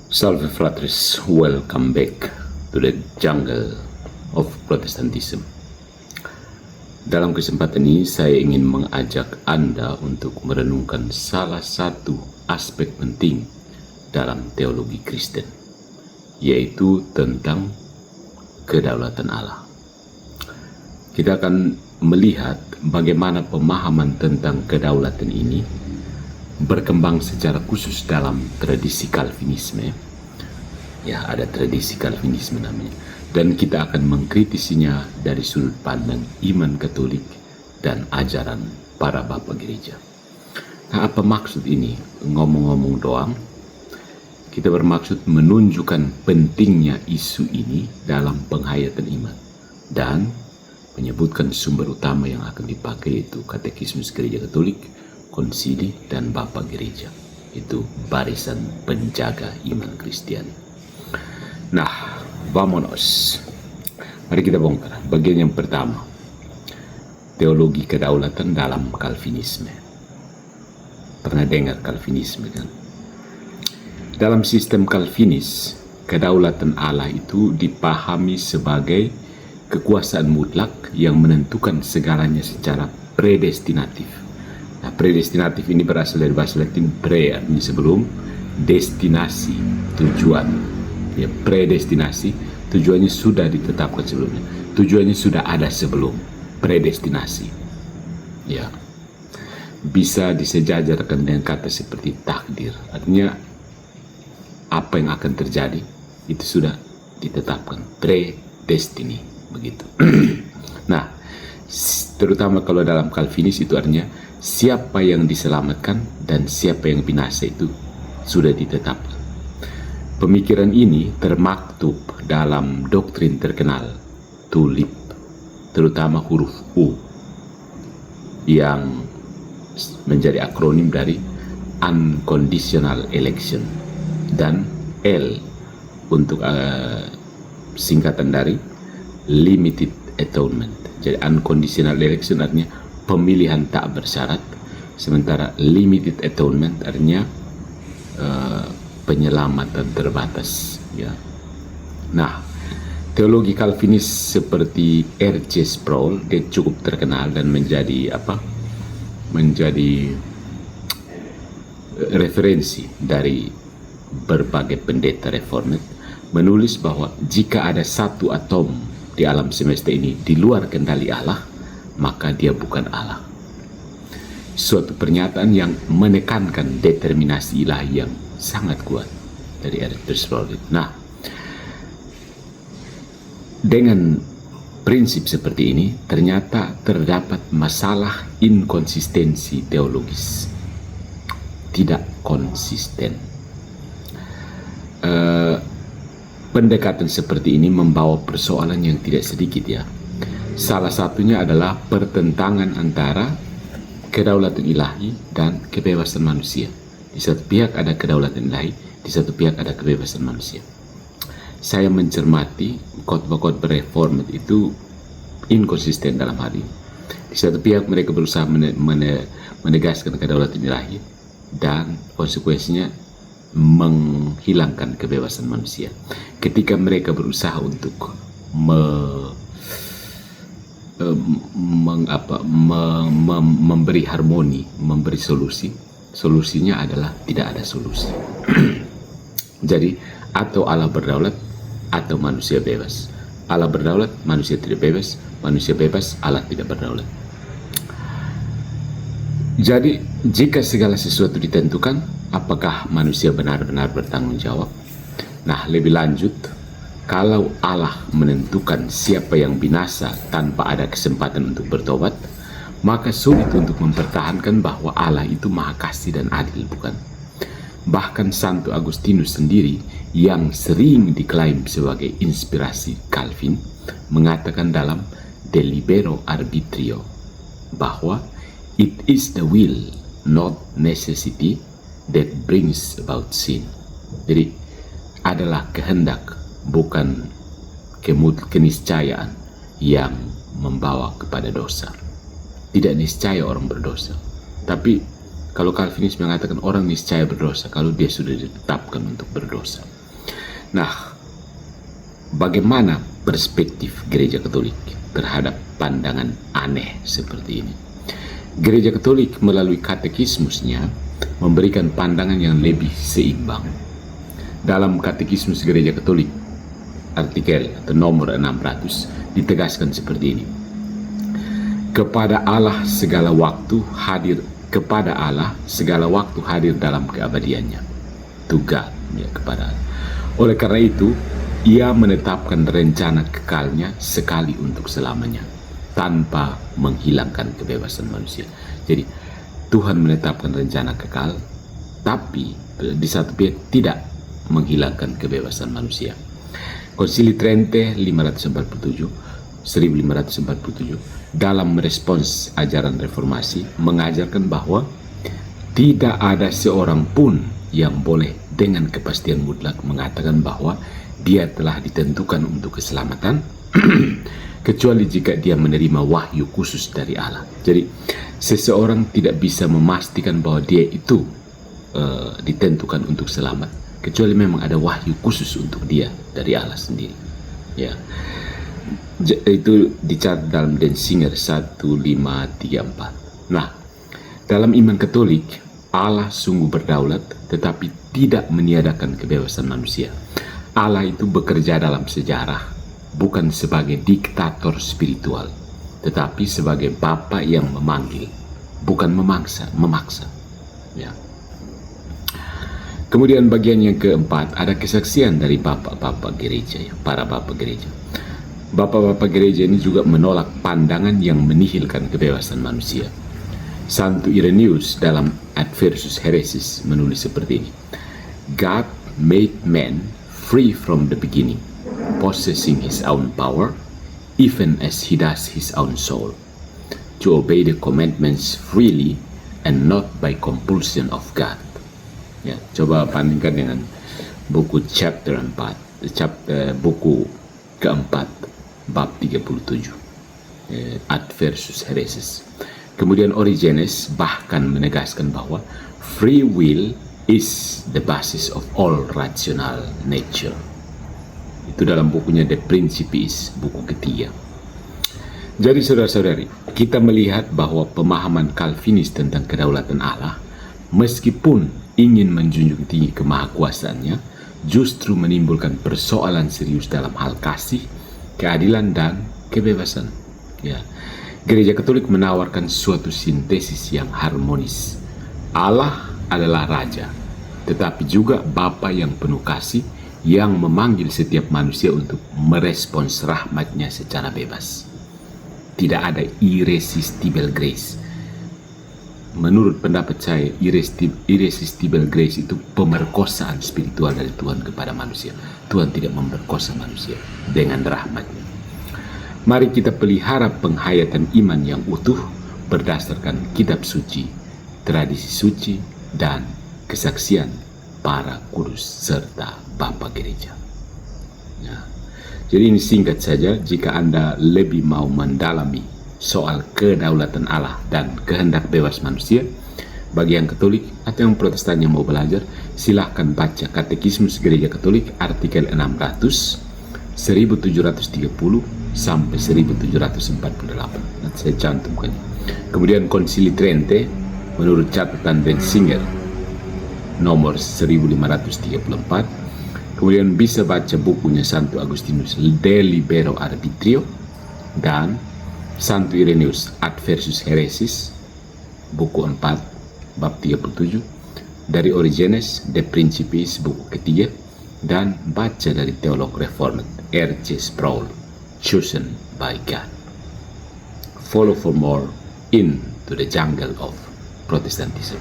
Salve fratres, welcome back to the jungle of Protestantism. Dalam kesempatan ini saya ingin mengajak Anda untuk merenungkan salah satu aspek penting dalam teologi Kristen, yaitu tentang kedaulatan Allah. Kita akan melihat bagaimana pemahaman tentang kedaulatan ini berkembang secara khusus dalam tradisi Calvinisme. Ya, ada tradisi Calvinisme namanya. Dan kita akan mengkritisinya dari sudut pandang iman Katolik dan ajaran para bapak gereja. Nah, apa maksud ini? Ngomong-ngomong doang, kita bermaksud menunjukkan pentingnya isu ini dalam penghayatan iman dan menyebutkan sumber utama yang akan dipakai, yaitu Katekismus Gereja Katolik, Konsili, dan Bapak Gereja. Itu barisan penjaga iman Kristiani. Nah, vamonos. Mari kita bongkar bagian yang pertama, teologi kedaulatan dalam Calvinisme. Pernah dengar Calvinisme kan? Dalam sistem Calvinis, kedaulatan Allah itu dipahami sebagai kekuasaan mutlak yang menentukan segalanya secara predestinatif. Nah, predestinatif ini berasal dari bahasa Latin pre, artinya sebelum, destinasi, tujuan. Ya, predestinasi, tujuannya sudah ditetapkan sebelumnya. Tujuannya sudah ada sebelum, predestinasi. Ya, bisa disejajarkan dengan kata seperti takdir. Artinya apa yang akan terjadi itu sudah ditetapkan, predestiny, begitu. Nah, terutama kalau dalam Calvinis itu artinya siapa yang diselamatkan dan siapa yang binasa itu sudah ditetapkan. Pemikiran ini termaktub dalam doktrin terkenal TULIP, terutama huruf U yang menjadi akronim dari Unconditional Election, dan L untuk singkatan dari Limited Atonement. Jadi Unconditional Election artinya pemilihan tak bersyarat, sementara Limited Atonement artinya penyelamatan terbatas. Ya. Nah, teologi Calvinis seperti R.C. Sproul, dia cukup terkenal dan menjadi referensi dari berbagai pendeta reformat, menulis bahwa jika ada satu atom di alam semesta ini di luar kendali Allah, maka dia bukan Allah. Suatu pernyataan yang menekankan determinasi ilahi yang sangat kuat dari R.C. Sproul. Nah, dengan prinsip seperti ini ternyata terdapat masalah inkonsistensi teologis, tidak konsisten. Pendekatan seperti ini membawa persoalan yang tidak sedikit, ya. Salah satunya adalah pertentangan antara kedaulatan ilahi dan kebebasan manusia. Di satu pihak ada kedaulatan ilahi, di satu pihak ada kebebasan manusia. Saya mencermati khotbah-khotbah reformat itu inkonsisten dalam hal ini. Di satu pihak mereka berusaha menegaskan kedaulatan ilahi dan konsekuensinya menghilangkan kebebasan manusia. Ketika mereka berusaha untuk memberi harmoni, memberi solusi, solusinya adalah tidak ada solusi. Jadi atau Allah berdaulat atau manusia bebas. Allah berdaulat, manusia tidak bebas. Manusia bebas, Allah tidak berdaulat. Jadi jika segala sesuatu ditentukan, apakah manusia benar-benar bertanggung jawab? Nah, lebih lanjut, kalau Allah menentukan siapa yang binasa tanpa ada kesempatan untuk bertobat, maka sulit untuk mempertahankan bahwa Allah itu maha kasih dan adil, bukan? Bahkan Santo Agustinus sendiri yang sering diklaim sebagai inspirasi Calvin mengatakan dalam De Libero Arbitrio bahwa it is the will, not necessity, that brings about sin. Jadi adalah kehendak, bukan keniscayaan yang membawa kepada dosa. Tidak niscaya orang berdosa, tapi kalau Calvinis mengatakan orang niscaya berdosa kalau dia sudah ditetapkan untuk berdosa. Nah, bagaimana perspektif Gereja Katolik terhadap pandangan aneh seperti ini? Gereja Katolik melalui katekismusnya memberikan pandangan yang lebih seimbang. Dalam katekismus Gereja Katolik, artikel atau nomor 600, ditegaskan seperti ini. Kepada Allah segala waktu hadir dalam keabadiannya. To God, ya, kepada Allah. Oleh karena itu, Ia menetapkan rencana kekalnya sekali untuk selamanya, tanpa menghilangkan kebebasan manusia. Jadi, Tuhan menetapkan rencana kekal, tapi di satu pihak tidak menghilangkan kebebasan manusia. Konsili Trente 1547 dalam merespons ajaran reformasi mengajarkan bahwa tidak ada seorang pun yang boleh dengan kepastian mutlak mengatakan bahwa dia telah ditentukan untuk keselamatan kecuali jika dia menerima wahyu khusus dari Allah. Jadi seseorang tidak bisa memastikan bahwa dia itu ditentukan untuk selamat kecuali memang ada wahyu khusus untuk dia dari Allah sendiri. Ya. Itu dicatat dalam Denzinger 1534. Nah, dalam iman Katolik, Allah sungguh berdaulat tetapi tidak meniadakan kebebasan manusia. Allah itu bekerja dalam sejarah bukan sebagai diktator spiritual, tetapi sebagai Bapa yang memanggil, bukan memaksa. Ya. Kemudian bagian yang keempat, ada kesaksian dari bapak-bapak gereja, ya, para bapak gereja. Bapak-bapak gereja ini juga menolak pandangan yang menihilkan kebebasan manusia. Santo Irenaeus dalam Adversus Heresis menulis seperti ini. God made man free from the beginning, possessing his own power, even as he does his own soul, to obey the commandments freely and not by compulsion of God. Ya, coba bandingkan dengan buku chapter 4, buku keempat, bab 37, Adversus Heresis. Kemudian Origenes bahkan menegaskan bahwa free will is the basis of all rational nature. Itu dalam bukunya De Principiis, buku ketiga. Jadi saudara-saudari, kita melihat bahwa pemahaman Calvinis tentang kedaulatan Allah, meskipun ingin menjunjung tinggi kemahakuasaannya, justru menimbulkan persoalan serius dalam hal kasih, keadilan, dan kebebasan. Ya. Gereja Katolik menawarkan suatu sintesis yang harmonis. Allah adalah Raja, tetapi juga Bapa yang penuh kasih, yang memanggil setiap manusia untuk merespons rahmatnya secara bebas. Tidak ada irresistible grace. Menurut pendapat saya, irresistible grace itu pemerkosaan spiritual dari Tuhan kepada manusia. Tuhan tidak memperkosa manusia dengan rahmatnya. Mari kita pelihara penghayatan iman yang utuh berdasarkan kitab suci, tradisi suci, dan kesaksian para kudus serta Bapa Gereja. Ya. Jadi ini singkat saja. Jika Anda lebih mau mendalami soal kedaulatan Allah dan kehendak bebas manusia, bagi yang Katolik atau yang Protestan yang mau belajar, silahkan baca Katekismus Gereja Katolik artikel 600 1730 sampai 1748. Nanti saya cantumkan. Kemudian Konsili Trente menurut catatan Denzinger nomor 1534. Kemudian bisa baca bukunya Santo Agustinus De Libero Arbitrio dan Santo Irenaeus Adversus Heresis buku 4 bab 37, dari Origenes De Principiis buku ketiga, dan baca dari teolog reformed R.C. Sproul Chosen by God. Follow for more into the jungle of Protestantism.